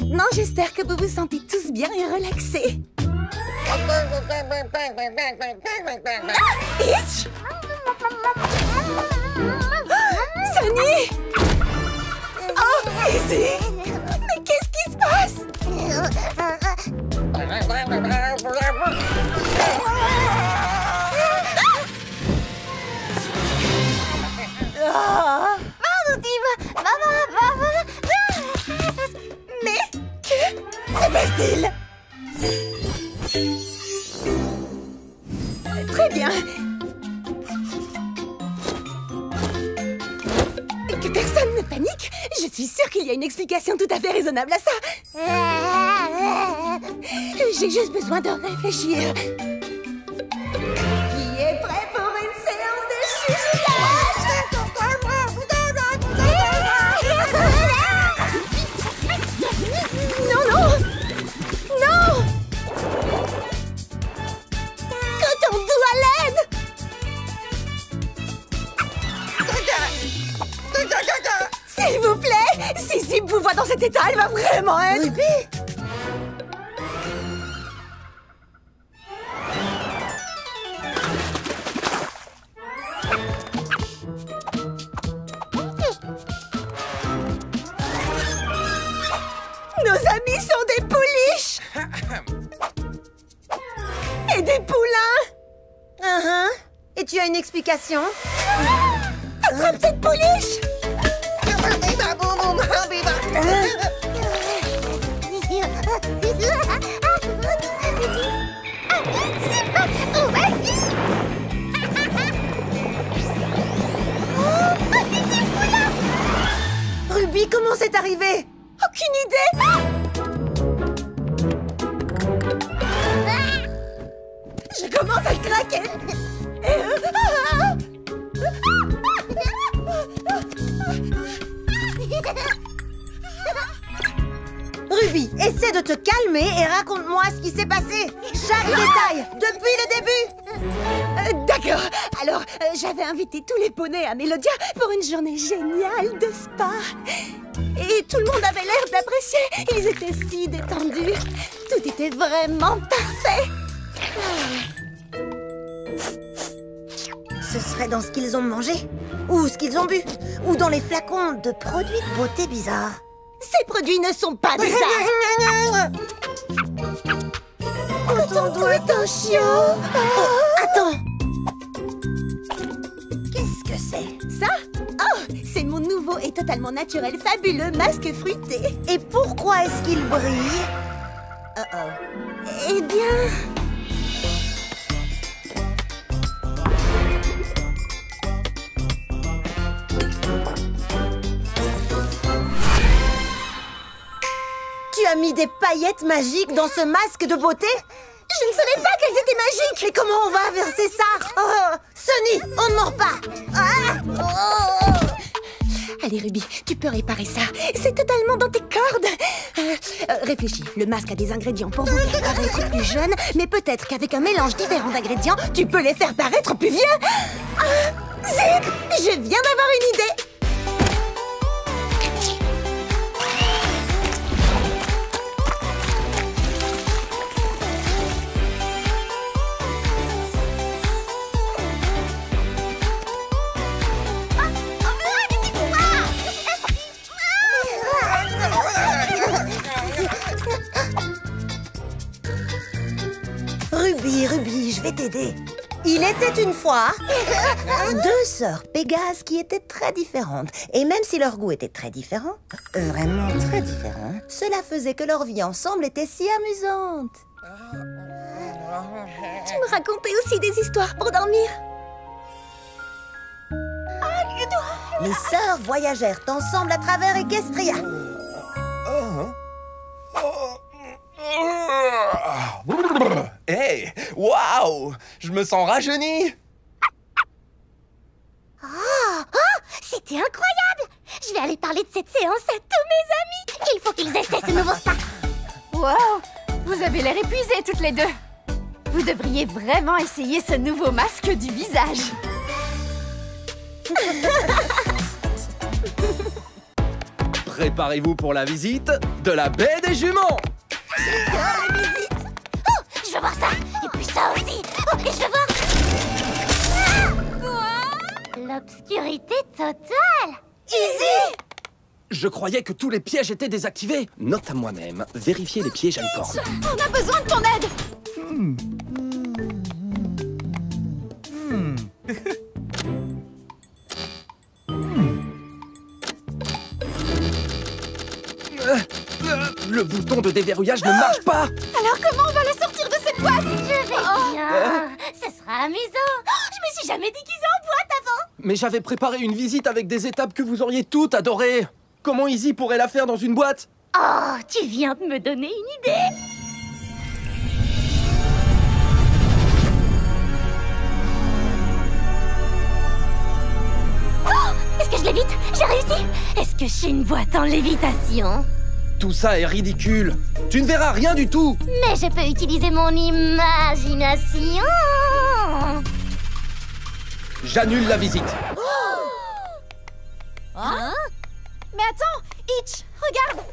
Maintenant, j'espère que vous vous sentez tous bien et relaxés. Hitch! Sunny! Oh, Izzy! Mais qu'est-ce qui se passe? Ah! Mais que se passe-t-il? Très bien. Que personne ne panique. Je suis sûre qu'il y a une explication tout à fait raisonnable à ça. J'ai juste besoin de réfléchir. Qui est prêt pour une séance de chuchotage? Non, non! Non! Cotons-doux à l'aide! S'il vous plaît! Si Zip vous voit dans cet état, elle va vraiment être... Ruby! Nos amis sont des pouliches! Et des poulains! Et tu as une explication? Attrape cette pouliche! Ruby, comment c'est arrivé? Aucune idée! Je commence à craquer! Ruby, essaie de te calmer et raconte-moi ce qui s'est passé. Chaque détail, depuis le début. D'accord. Alors, j'avais invité tous les poneys à Mélodia pour une journée géniale de spa. Et tout le monde avait l'air d'apprécier. Ils étaient si détendus. Tout était vraiment parfait. Ce serait dans ce qu'ils ont mangé, ou ce qu'ils ont bu, ou dans les flacons de produits de beauté bizarres. Ces produits ne sont pas bizarres. Ton doigt est un chiot. Oh, attends. Qu'est-ce que c'est? Ça? Oh, c'est mon nouveau et totalement naturel fabuleux masque fruité. Et pourquoi est-ce qu'il brille? Eh bien... Tu as mis des paillettes magiques dans ce masque de beauté? Je ne savais pas qu'elles étaient magiques. Mais comment on va inverser ça? Oh, Sunny, on ne mord pas. Allez, Ruby, tu peux réparer ça. C'est totalement dans tes cordes. Réfléchis, le masque a des ingrédients pour vous faire paraître plus jeune, mais peut-être qu'avec un mélange différent d'ingrédients, tu peux les faire paraître plus vieux. Zip, je viens d'avoir une idée. Ruby, je vais t'aider. Il était une fois deux sœurs Pégase qui étaient très différentes. Et même si leur goût était très différent, vraiment très différent, cela faisait que leur vie ensemble était si amusante. Tu me racontais aussi des histoires pour dormir. Les sœurs voyagèrent ensemble à travers Equestria. Hey, waouh, je me sens rajeuni. C'était incroyable! Je vais aller parler de cette séance à tous mes amis! Il faut qu'ils essaient ce nouveau spa! Wow! Vous avez l'air épuisés toutes les deux! Vous devriez vraiment essayer ce nouveau masque du visage! préparez-vous pour la visite de la baie des juments. J'adore les visites. Oh, je veux voir ça. Et puis ça aussi. Oh, et je veux voir... L'obscurité totale. Easy! Je croyais que tous les pièges étaient désactivés. Note à moi-même, vérifier les pièges à licorne. On a besoin de ton aide. Le bouton de déverrouillage ne marche pas. Alors comment on va la sortir de cette boîte? Je vais bien. Ce sera amusant. Oh, je me suis jamais déguisée en boîte avant. Mais j'avais préparé une visite avec des étapes que vous auriez toutes adorées. Comment Izzy pourrait la faire dans une boîte? Oh, tu viens de me donner une idée. Oh, est-ce que je lévite? J'ai réussi. Est-ce que je suis une boîte en lévitation? Tout ça est ridicule. Tu ne verras rien du tout. Mais je peux utiliser mon imagination. J'annule la visite. Hein? Mais attends, Itch, regarde.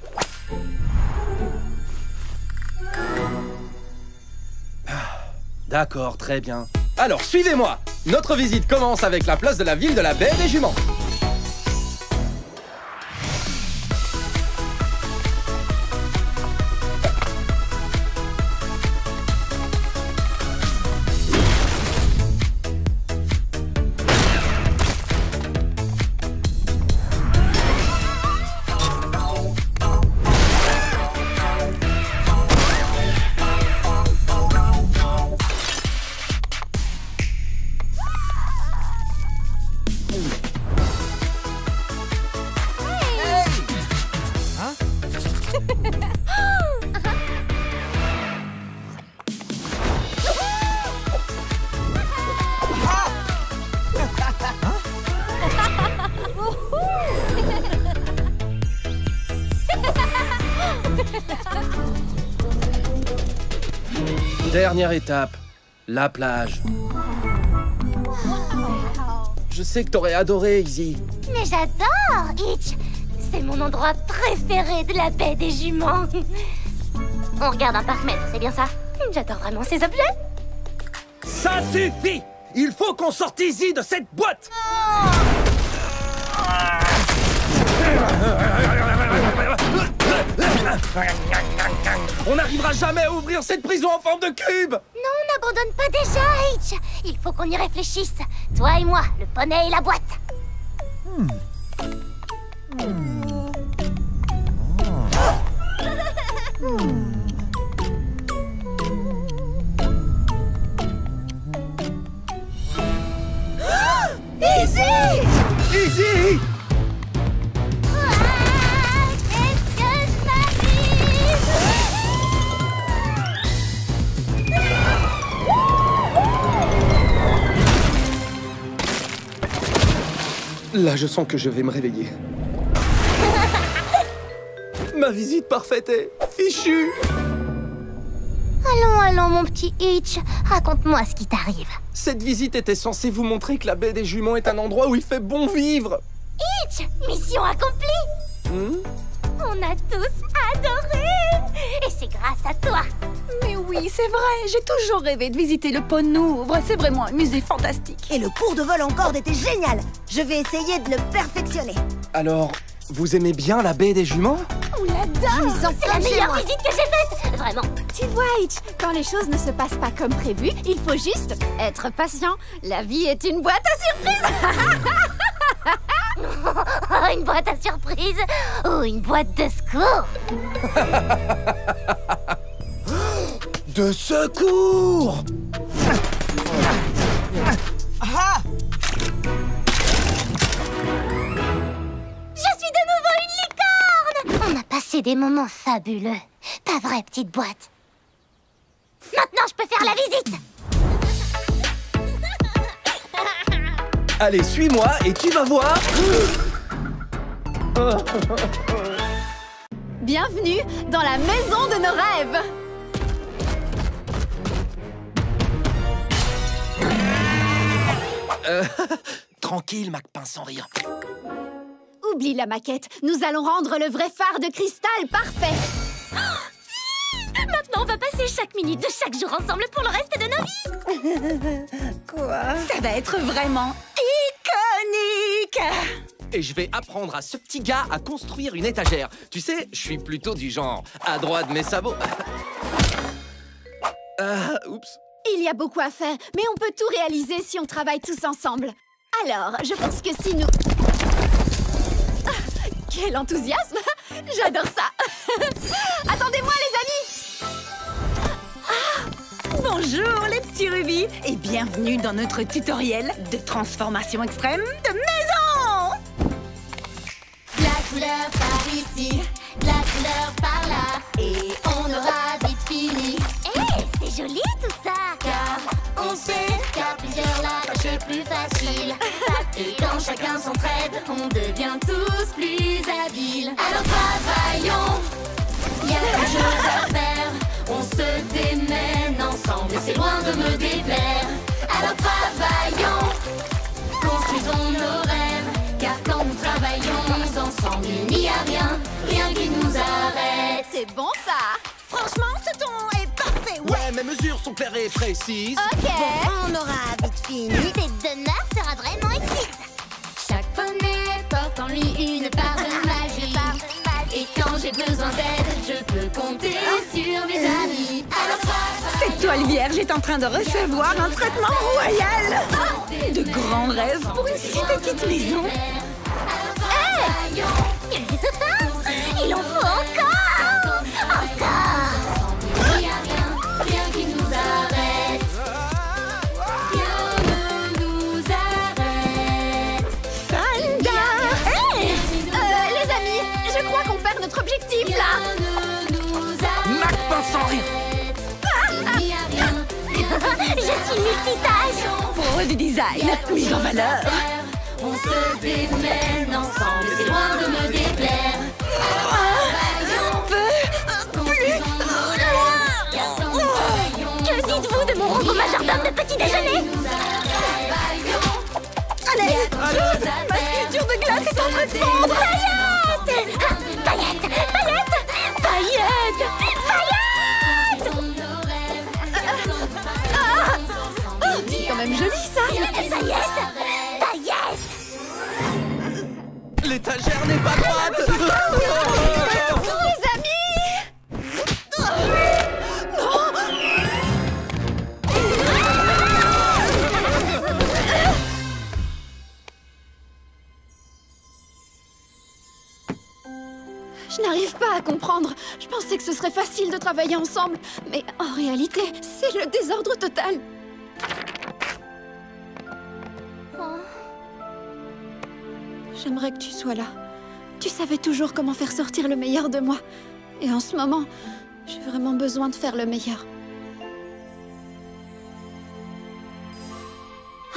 D'accord, très bien. Alors, suivez-moi. Notre visite commence avec la place de la ville de la baie des juments. Dernière étape, la plage. Je sais que t'aurais adoré, Izzy. Mais j'adore, Itch. C'est mon endroit préféré de la baie des juments. On regarde un parc-mètre, c'est bien ça? J'adore vraiment ces objets. Ça suffit! Il faut qu'on sorte Izzy de cette boîte! On n'arrivera jamais à ouvrir cette prison en forme de cube! Non, on n'abandonne pas déjà, Itch. Il faut qu'on y réfléchisse. Toi et moi, le poney et la boîte. Izzy! Qu'est-ce que je m'amuse! Là, je sens que je vais me réveiller. Ma visite parfaite est fichue. Allons, mon petit Itch. Raconte-moi ce qui t'arrive. Cette visite était censée vous montrer que la baie des juments est un endroit où il fait bon vivre. Itch, mission accomplie. On a tous adoré. Et c'est grâce à toi. Mais oui, c'est vrai, j'ai toujours rêvé de visiter le Pont Nouvre. C'est vraiment un musée fantastique. Et le cours de vol en corde était génial. Je vais essayer de le perfectionner. Alors, vous aimez bien la baie des juments? On l'adore. C'est la meilleure visite que j'ai faite. Vraiment. Tu vois, Itch, quand les choses ne se passent pas comme prévu, il faut juste être patient. La vie est une boîte à surprises. Oh, une boîte à surprise. Ou une boîte de secours. De secours! Je suis de nouveau une licorne. On a passé des moments fabuleux. Pas vrai, petite boîte? Maintenant, je peux faire la visite. Allez, suis-moi et tu vas voir. Bienvenue dans la maison de nos rêves. Tranquille, Macpin, sans rire. Oublie la maquette. Nous allons rendre le vrai phare de cristal parfait. Maintenant, on va passer chaque minute de chaque jour ensemble pour le reste de nos vies. Quoi? Ça va être vraiment iconique. Et je vais apprendre à ce petit gars à construire une étagère. Tu sais, je suis plutôt du genre à droite mes sabots. Oups. Il y a beaucoup à faire, mais on peut tout réaliser si on travaille tous ensemble. Alors, je pense que si nous... Ah, quel enthousiasme! J'adore ça! Attendez-moi, les amis! Bonjour les petits rubis et bienvenue dans notre tutoriel de transformation extrême de maison. La couleur par ici, la couleur par là, et on aura vite fini. C'est joli tout ça! Car on sait qu'à plusieurs la tâche est plus facile. Et quand chacun s'entraide, on devient tous plus habiles. Alors travaillons, il y a plein de choses à faire. On se démène ensemble et c'est loin de me déplaire. Alors travaillons, construisons nos rêves. Car quand nous travaillons ensemble, il n'y a rien, rien qui nous arrête. C'est bon ça! Franchement, ce ton est parfait. Ouais, mes mesures sont claires et précises. Ok! On aura vite fini. Cette demeure sera vraiment exquise. Chaque poney porte en lui une part de magie. Et quand j'ai besoin d'aide, je peux compter sur mes amis. Alors Cette toile vierge est en train de recevoir un traitement royal. De grands rêves pour une si petite maison. il en faut encore! Encore! Il n'y a rien, rien qui nous arrête. Rien ne nous arrête. Les amis, je crois qu'on perd notre objectif là! Rien ne nous arrête. Mac-Pain sans rire. Il n'y a rien. Je suis multitâche! Pro du design, mise en valeur. On se démène ensemble, c'est loin de me déplaire. Que dites-vous de mon robot majordome de petit déjeuner? Allez, ma sculpture de glace est en train de fondre. Paillettes! Paillettes! Paillettes! C'est quand même joli ça! Paillettes! L'étagère n'est pas droite. Les amis! Je n'arrive pas à comprendre. Je pensais que ce serait facile de travailler ensemble. Mais en réalité, c'est le désordre total. J'aimerais que tu sois là. Tu savais toujours comment faire sortir le meilleur de moi. Et en ce moment, j'ai vraiment besoin de faire le meilleur.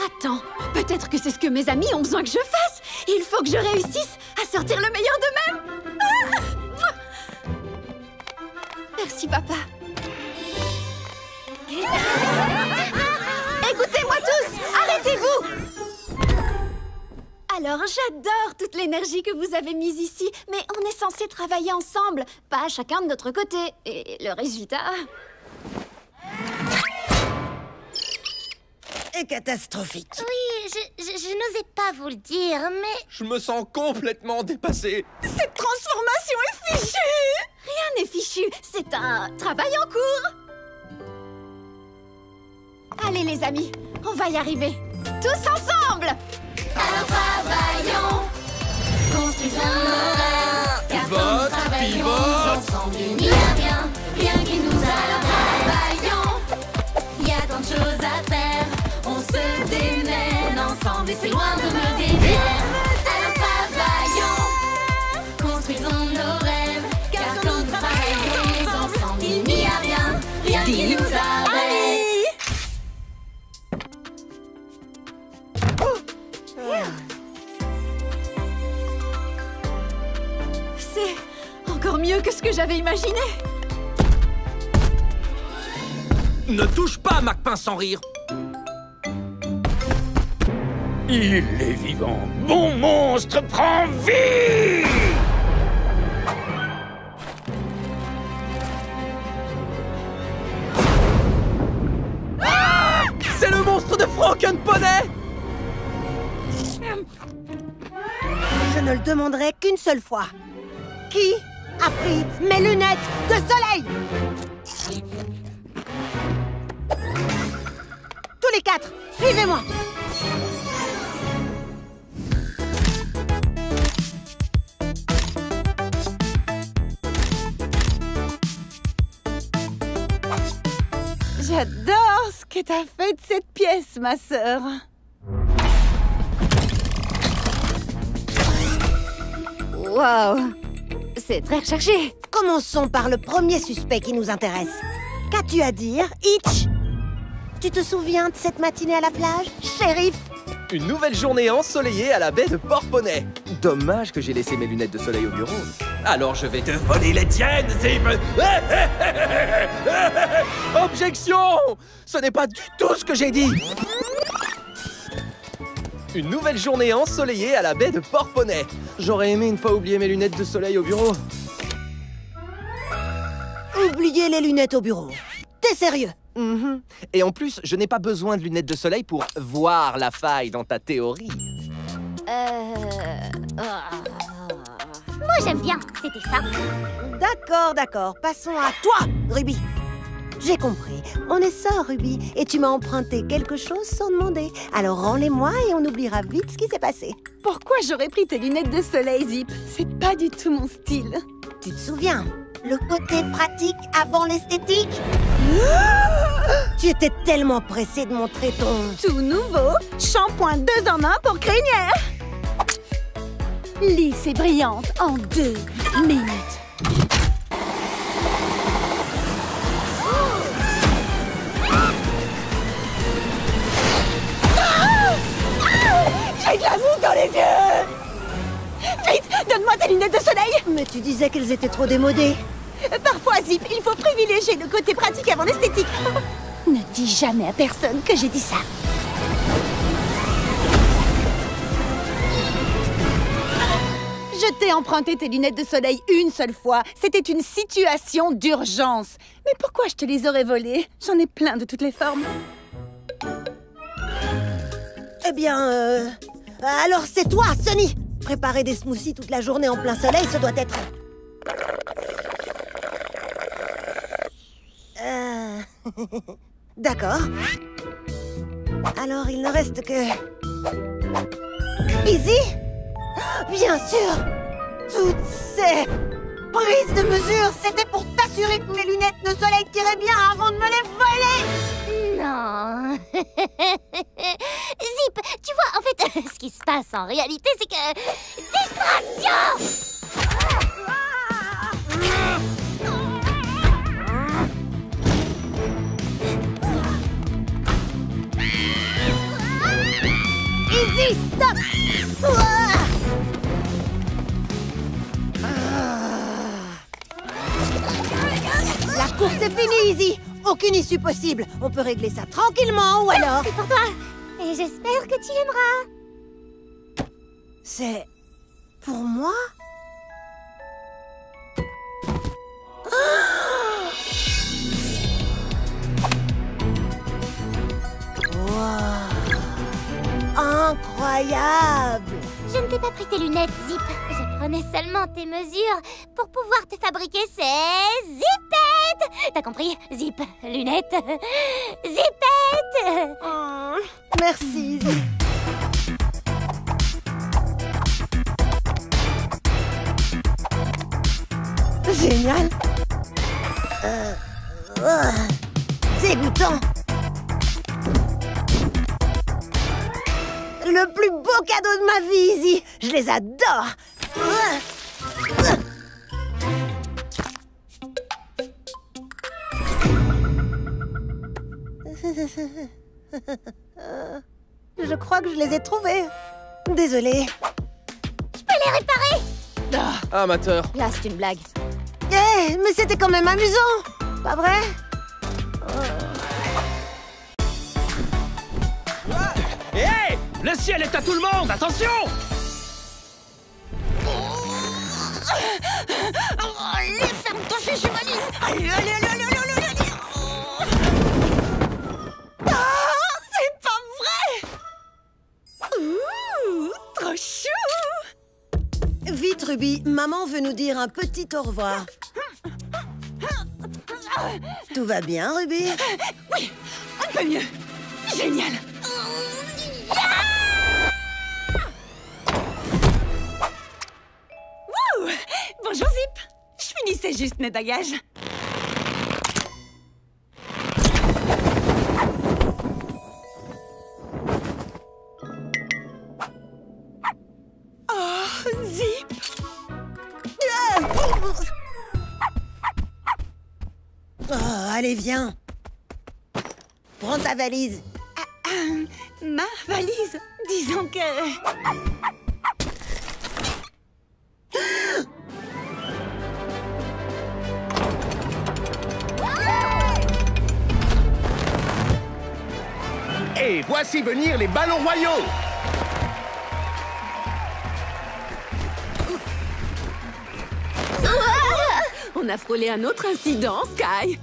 Attends, peut-être que c'est ce que mes amis ont besoin que je fasse. Il faut que je réussisse à sortir le meilleur d'eux-mêmes. Ah! Merci, papa. Écoutez-moi tous, arrêtez-vous! Alors, j'adore toute l'énergie que vous avez mise ici, mais on est censé travailler ensemble, pas chacun de notre côté. Et le résultat... est catastrophique. Oui, je n'osais pas vous le dire, mais... Je me sens complètement dépassé. Cette transformation est fichue. Rien n'est fichu, c'est un travail en cours. Allez les amis, on va y arriver. Tous ensemble! Alors travaillons, construisons nos rêves, car quand nous travaillons ensemble, il n'y a rien, rien qui nous arrête. Travaillons, il y a tant de choses à faire, on se démène ensemble et c'est loin de me déplaire. Alors travaillons, construisons nos rêves, car quand nous travaillons ensemble, il n'y a rien, rien qui nous arrête. C'est encore mieux que ce que j'avais imaginé. Ne touche pas Mac-Pain sans rire. Il est vivant. Mon monstre prend vie! C'est le monstre de Franken Poney! Je ne le demanderai qu'une seule fois. Qui a pris mes lunettes de soleil? Tous les quatre, suivez-moi. J'adore ce que t'as fait de cette pièce, ma sœur. Wow, c'est très recherché. Commençons par le premier suspect qui nous intéresse. Qu'as-tu à dire, Hitch? Tu te souviens de cette matinée à la plage, shérif? Une nouvelle journée ensoleillée à la baie de Port Poney. Dommage que j'ai laissé mes lunettes de soleil au bureau. Alors je vais te voler les tiennes, Zip. Objection! Ce n'est pas du tout ce que j'ai dit. Une nouvelle journée ensoleillée à la baie de Port Poney. J'aurais aimé ne pas oublier mes lunettes de soleil au bureau. Oubliez les lunettes au bureau. T'es sérieux? Et en plus, je n'ai pas besoin de lunettes de soleil pour voir la faille dans ta théorie. Moi j'aime bien, c'était ça. D'accord, d'accord. Passons à toi, Ruby. J'ai compris. On est sœurs, Ruby. Et tu m'as emprunté quelque chose sans demander. Alors rends-les-moi et on oubliera vite ce qui s'est passé. Pourquoi j'aurais pris tes lunettes de soleil, Zip? C'est pas du tout mon style. Tu te souviens? Le côté pratique avant l'esthétique? Tu étais tellement pressée de montrer ton... Tout nouveau, shampoing 2 en 1 pour crinière. Lisse et brillante en 2 minutes. J'ai de la mousse dans les yeux. Vite, donne-moi tes lunettes de soleil. Mais tu disais qu'elles étaient trop démodées. Parfois, Zip, il faut privilégier le côté pratique avant l'esthétique. Ne dis jamais à personne que j'ai dit ça. Je t'ai emprunté tes lunettes de soleil une seule fois. C'était une situation d'urgence. Mais pourquoi je te les aurais volées? J'en ai plein de toutes les formes. Eh bien, alors c'est toi, Sunny. Préparer des smoothies toute la journée en plein soleil, ça doit être... D'accord. Alors, il ne reste que... Easy? Bien sûr. Toutes ces prises de mesure, c'était pour t'assurer que mes lunettes de soleil tiraient bien avant de me les voler. Non. Zip, tu vois, en fait, ce qui se passe en réalité, c'est que... Distraction! Easy, stop! La course est finie, Easy. Aucune issue possible. On peut régler ça tranquillement ou alors... C'est pour toi. Et j'espère que tu aimeras. C'est... pour moi? Incroyable! Je ne t'ai pas pris tes lunettes, Zip. Je prenais seulement tes mesures pour pouvoir te fabriquer ces zipettes. T'as compris? Zip, lunettes, zipettes. Oh, merci, Zip. Génial. Dégoûtant. Le plus beau cadeau de ma vie, Izzy. Je les adore. Je crois que je les ai trouvés. Désolée. Je peux les réparer. Amateur. Là, c'est une blague. Eh, mais c'était quand même amusant. Pas vrai? Hé! Le ciel est à tout le monde, attention! Allez, ferme ton chien, Jumaline. Allez, allez, allez, allez, allez, allez, allez. Ah, c'est pas vrai. Ouh, trop chou. Vite, Ruby, maman veut nous dire un petit au revoir. Tout va bien, Ruby? Oui, un peu mieux. Génial. Wouh! Bonjour, Zip. Je finissais juste mes bagages. Oh, Zip. Oh, allez, viens. Prends ta valise. Ma valise. Disons que... Et voici venir les ballons royaux. On a frôlé un autre incident, Sky.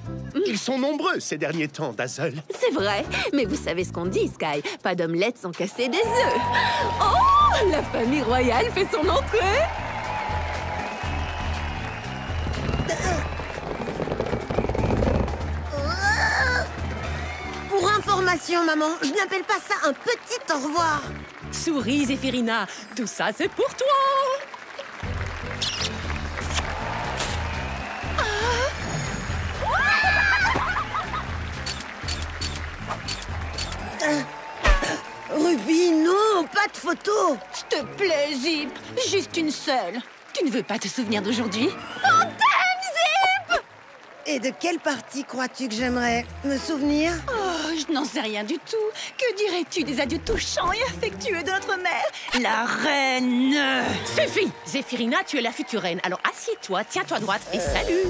Ils sont nombreux ces derniers temps, Dazzle. C'est vrai, mais vous savez ce qu'on dit, Sky. Pas d'omelette sans casser des œufs. Oh, la famille royale fait son entrée. Pour information, maman, je n'appelle pas ça un petit au revoir. Souris, Zéphirina, tout ça, c'est pour toi. Ruby, non, pas de photo. S'il te plaît, Zip. Juste une seule. Tu ne veux pas te souvenir d'aujourd'hui? Et de quelle partie crois-tu que j'aimerais me souvenir? Oh, je n'en sais rien du tout. Que dirais-tu des adieux touchants et affectueux de notre mère, la reine? Suffit. Zéphirina, tu es la future reine. Alors assieds-toi, tiens-toi droite et salut.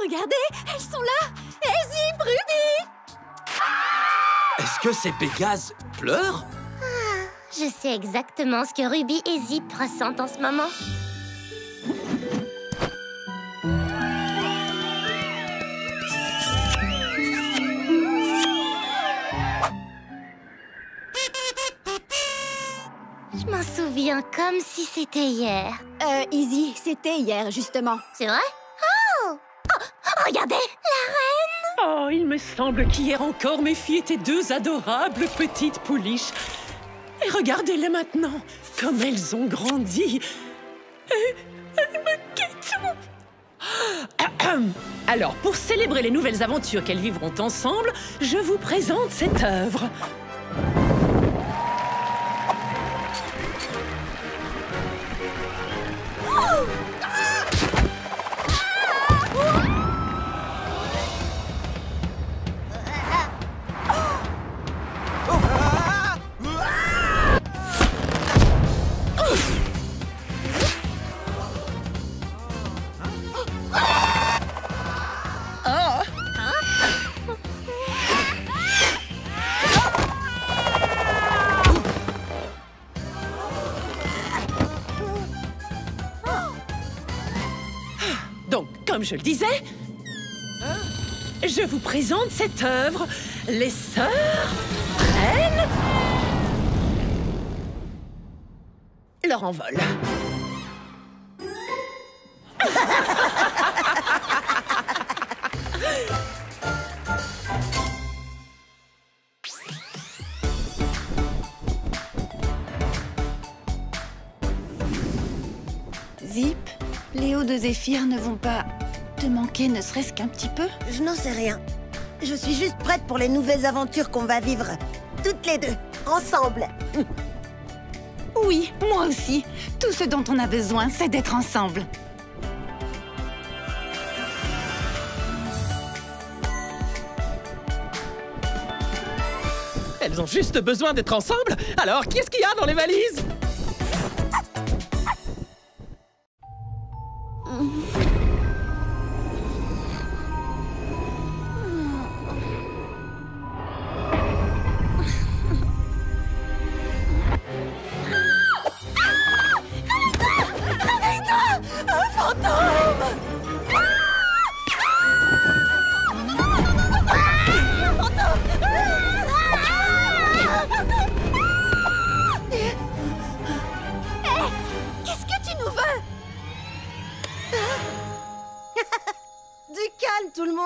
Regardez, elles sont là. Et Zip, Ruby. Est-ce que ces Pégases pleurent? Je sais exactement ce que Ruby et Zip ressentent en ce moment. Je m'en souviens comme si c'était hier. Izzy, c'était hier, justement. C'est vrai? Oh! Regardez! Oh, il me semble qu'hier encore, mes filles étaient deux adorables petites pouliches. Et regardez-les maintenant, comme elles ont grandi. Et elles me quittent. Alors, pour célébrer les nouvelles aventures qu'elles vivront ensemble, je vous présente cette œuvre. Donc, comme je le disais, je vous présente cette œuvre, Les Sœurs prennent leur envol. Zip, Léo de Zéphyr ne vont pas te manquer ne serait-ce qu'un petit peu? Je n'en sais rien. Je suis juste prête pour les nouvelles aventures qu'on va vivre. Toutes les deux, ensemble. Oui, moi aussi. Tout ce dont on a besoin, c'est d'être ensemble. Elles ont juste besoin d'être ensemble. Alors, qu'est-ce qu'il y a dans les valises?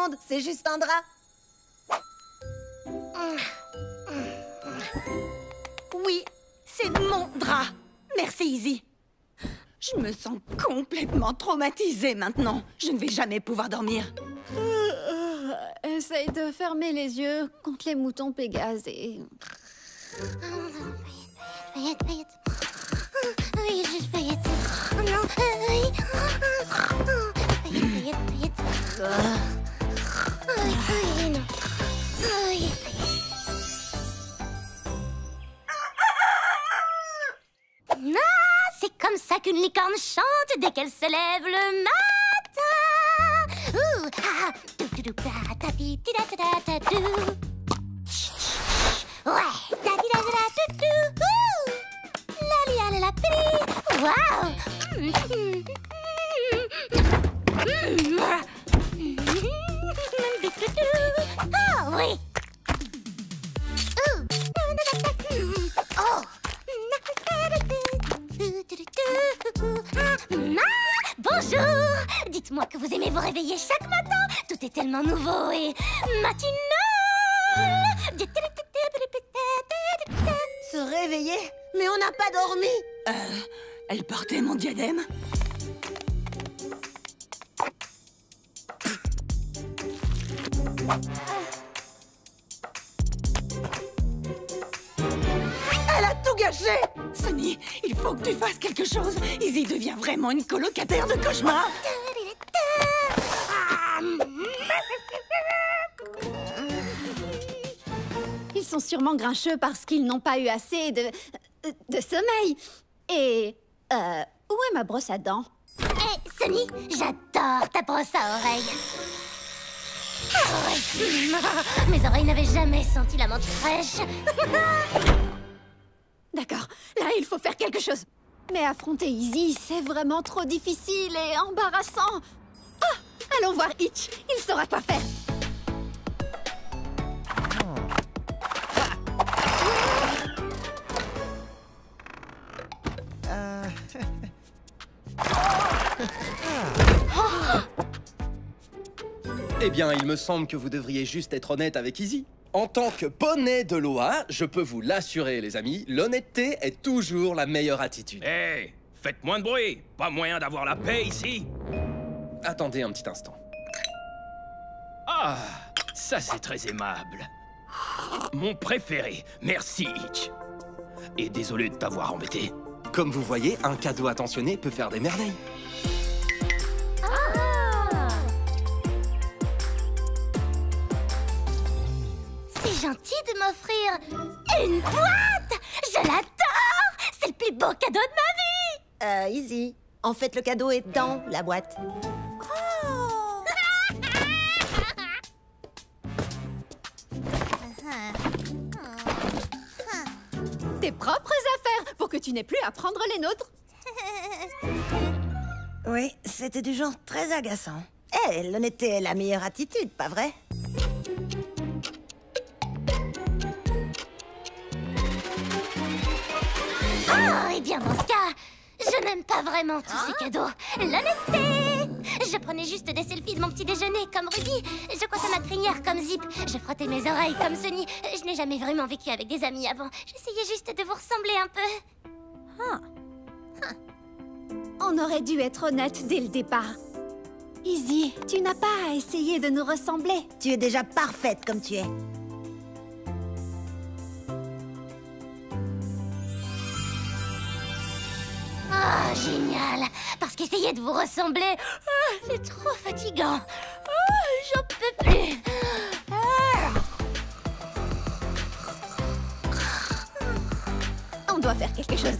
monde, c'est juste un drap. Oui, c'est mon drap. Merci, Izzy. Je me sens complètement traumatisée maintenant. Je ne vais jamais pouvoir dormir. Essaye de fermer les yeux contre les moutons Pégase et... Paillettes, paillettes. Oui, juste paillettes. Non, oui. Paillettes, paillettes, paillettes. Oui, non. Oui, paillettes. Ah, c'est comme ça qu'une licorne chante dès qu'elle se lève le matin. Ouh, ah, ouais, la pri. Waouh. Ah oui. Oh. Bonjour. Dites-moi que vous aimez vous réveiller chaque matin. Tout est tellement nouveau et matinal. Se réveiller? Mais on n'a pas dormi. Elle portait mon diadème. Elle a tout gâché! Sunny, il faut que tu fasses quelque chose. Izzy devient vraiment une colocataire de cauchemar. Ils sont sûrement grincheux parce qu'ils n'ont pas eu assez de sommeil. Et... où est ma brosse à dents? Hé, Sunny, j'adore ta brosse à oreilles. Oh, mes oreilles n'avaient jamais senti la menthe fraîche. D'accord, là il faut faire quelque chose. Mais affronter Izzy, c'est vraiment trop difficile et embarrassant. Ah, allons voir Hitch, il saura quoi faire. Eh bien, il me semble que vous devriez juste être honnête avec Izzy. En tant que poney de loi, je peux vous l'assurer, les amis, l'honnêteté est toujours la meilleure attitude. Hé, faites moins de bruit. Pas moyen d'avoir la paix ici. Attendez un petit instant. Ah, ça c'est très aimable. Mon préféré. Merci, Hitch. Et désolé de t'avoir embêté. Comme vous voyez, un cadeau attentionné peut faire des merveilles. C'est gentil de m'offrir une boîte. Je l'adore. C'est le plus beau cadeau de ma vie. Izzy. En fait, le cadeau est dans la boîte. Tes propres affaires pour que tu n'aies plus à prendre les nôtres. Oui, c'était du genre très agaçant. Eh, l'honnêteté est la meilleure attitude, pas vrai? Oh, et bien dans ce cas, je n'aime pas vraiment tous ces cadeaux. L'honnêteté. Je prenais juste des selfies de mon petit déjeuner comme Ruby. Je coiffais ma crinière comme Zip. Je frottais mes oreilles comme Sunny. Je n'ai jamais vraiment vécu avec des amis avant. J'essayais juste de vous ressembler un peu. On aurait dû être honnête dès le départ. Izzy, tu n'as pas à essayer de nous ressembler. Tu es déjà parfaite comme tu es. Oh, génial. Parce qu'essayer de vous ressembler, c'est trop fatigant. J'en peux plus. On doit faire quelque chose.